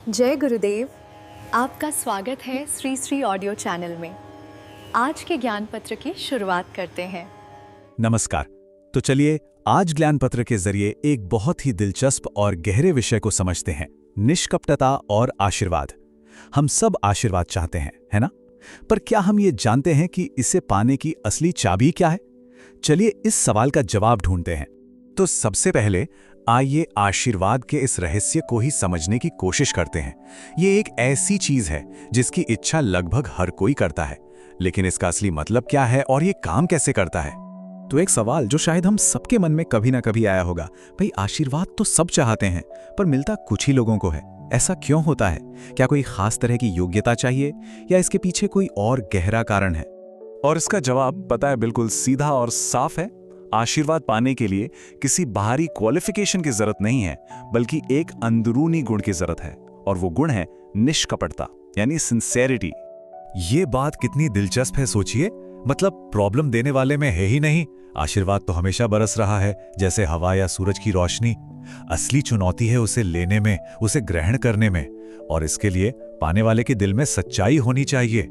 जय गुरुदेव। आपका स्वागत है श्री श्री ऑडियो चैनल में। आज के ज्ञान पत्र की शुरुआत करते हैं। नमस्कार। तो चलिए आज ज्ञान पत्र के जरिए एक बहुत ही दिलचस्प और गहरे विषय को समझते हैं, निष्कपटता और आशीर्वाद। हम सब आशीर्वाद चाहते हैं, है ना? पर क्या हम ये जानते हैं कि इसे पाने की असली चाबी क्या है? चलिए इस सवाल का जवाब ढूंढते हैं। तो सबसे पहले आइए आशीर्वाद के इस रहस्य को ही समझने की कोशिश करते हैं। ये एक ऐसी चीज है जिसकी इच्छा लगभग हर कोई करता है, लेकिन इसका असली मतलब क्या है और ये काम कैसे करता है? तो एक सवाल जो शायद हम सबके मन में कभी ना कभी आया होगा, भाई आशीर्वाद तो सब चाहते हैं पर मिलता कुछ ही लोगों को है। ऐसा क्यों होता है? क्या कोई खास तरह की योग्यता चाहिए या इसके पीछे कोई और गहरा कारण है? और इसका जवाब पता है, बिल्कुल सीधा और साफ है। आशीर्वाद पाने के लिए किसी बाहरी क्वालिफिकेशन की जरूरत नहीं है, बल्कि एक अंदरूनी गुण की जरूरत है, और वो गुण है निष्कपटता, यानी सिंसेरिटी। ये बात कितनी दिलचस्प है, सोचिए। मतलब प्रॉब्लम देने वाले में है ही नहीं, आशीर्वाद तो हमेशा बरस रहा है जैसे हवा या सूरज की रोशनी। असली चुनौती है उसे लेने में, उसे ग्रहण करने में, और इसके लिए पाने वाले के दिल में सच्चाई होनी चाहिए।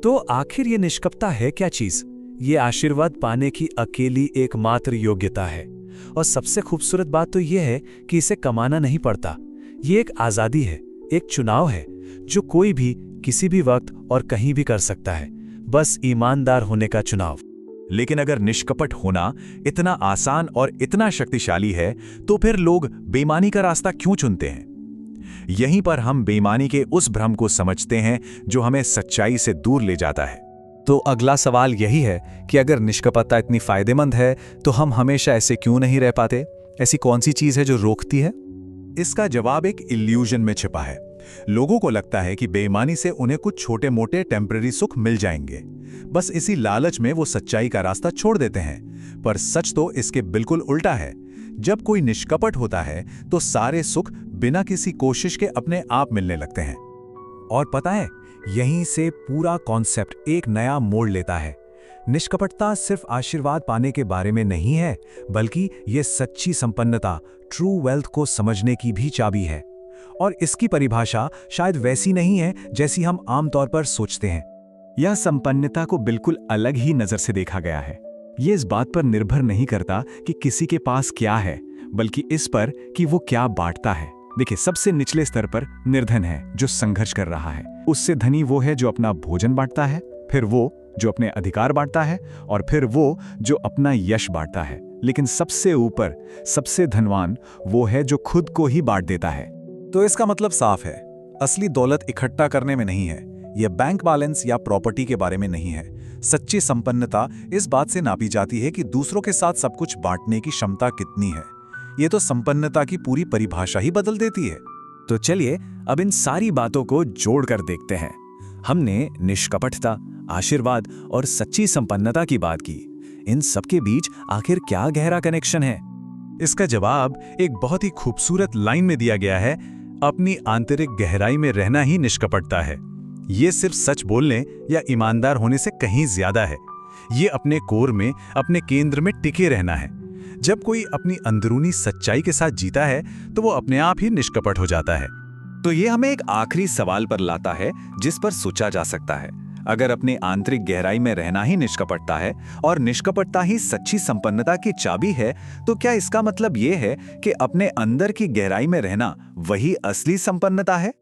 तो आखिर ये निष्कपटता है क्या चीज? ये आशीर्वाद पाने की अकेली एकमात्र योग्यता है, और सबसे खूबसूरत बात तो यह है कि इसे कमाना नहीं पड़ता। ये एक आजादी है, एक चुनाव है जो कोई भी किसी भी वक्त और कहीं भी कर सकता है, बस ईमानदार होने का चुनाव। लेकिन अगर निष्कपट होना इतना आसान और इतना शक्तिशाली है, तो फिर लोग बेईमानी का रास्ता क्यों चुनते हैं? यहीं पर हम बेईमानी के उस भ्रम को समझते हैं जो हमें सच्चाई से दूर ले जाता है। तो अगला सवाल यही है कि अगर निष्कपटता इतनी फायदेमंद है तो हम हमेशा ऐसे क्यों नहीं रह पाते? ऐसी कौन सी चीज है जो रोकती है? इसका जवाब एक इल्यूजन में छिपा है। लोगों को लगता है कि बेईमानी से उन्हें कुछ छोटे मोटे टेम्पररी सुख मिल जाएंगे। बस इसी लालच में वो सच्चाई का रास्ता छोड़ देते हैं। पर सच तो इसके बिल्कुल उल्टा है। जब कोई निष्कपट होता है तो सारे सुख बिना किसी कोशिश के अपने आप मिलने लगते हैं। और पता है, यहीं से पूरा कॉन्सेप्ट एक नया मोड़ लेता है। निष्कपटता सिर्फ आशीर्वाद पाने के बारे में नहीं है, बल्कि ये सच्ची संपन्नता, ट्रू वेल्थ को समझने की भी चाबी है। और इसकी परिभाषा शायद वैसी नहीं है जैसी हम आमतौर पर सोचते हैं। यह संपन्नता को बिल्कुल अलग ही नजर से देखा गया है। ये इस बात पर निर्भर नहीं करता कि किसी के पास क्या है, बल्कि इस पर कि वो क्या बांटता है। देखिए, सबसे निचले स्तर पर निर्धन है जो संघर्ष कर रहा है, उससे धनी वो है जो अपना भोजन बांटता है, फिर वो जो अपने अधिकार बांटता है, और फिर वो जो अपना यश बांटता है। लेकिन सबसे ऊपर, सबसे धनवान वो है जो खुद को ही बांट देता है। तो इसका मतलब साफ है, असली दौलत इकट्ठा करने में नहीं है, यह बैंक बैलेंस या प्रॉपर्टी के बारे में नहीं है। सच्ची संपन्नता इस बात से नापी जाती है कि दूसरों के साथ सब कुछ बांटने की क्षमता कितनी है। ये तो संपन्नता की पूरी परिभाषा ही बदल देती है। तो चलिए अब इन सारी बातों को जोड़कर देखते हैं। हमने निष्कपटता, आशीर्वाद और सच्ची संपन्नता की बात की। इन सबके बीच आखिर क्या गहरा कनेक्शन है? इसका जवाब एक बहुत ही खूबसूरत लाइन में दिया गया है, अपनी आंतरिक गहराई में रहना ही निष्कपटता है। ये सिर्फ सच बोलने या ईमानदार होने से कहीं ज्यादा है। ये अपने कोर में, अपने केंद्र में टिके रहना है। जब कोई अपनी अंदरूनी सच्चाई के साथ जीता है तो वो अपने आप ही निष्कपट हो जाता है। तो ये हमें एक आखिरी सवाल पर लाता है जिस पर सोचा जा सकता है। अगर अपनी आंतरिक गहराई में रहना ही निष्कपटता है और निष्कपटता ही सच्ची संपन्नता की चाबी है, तो क्या इसका मतलब ये है कि अपने अंदर की गहराई में रहना वही असली संपन्नता है?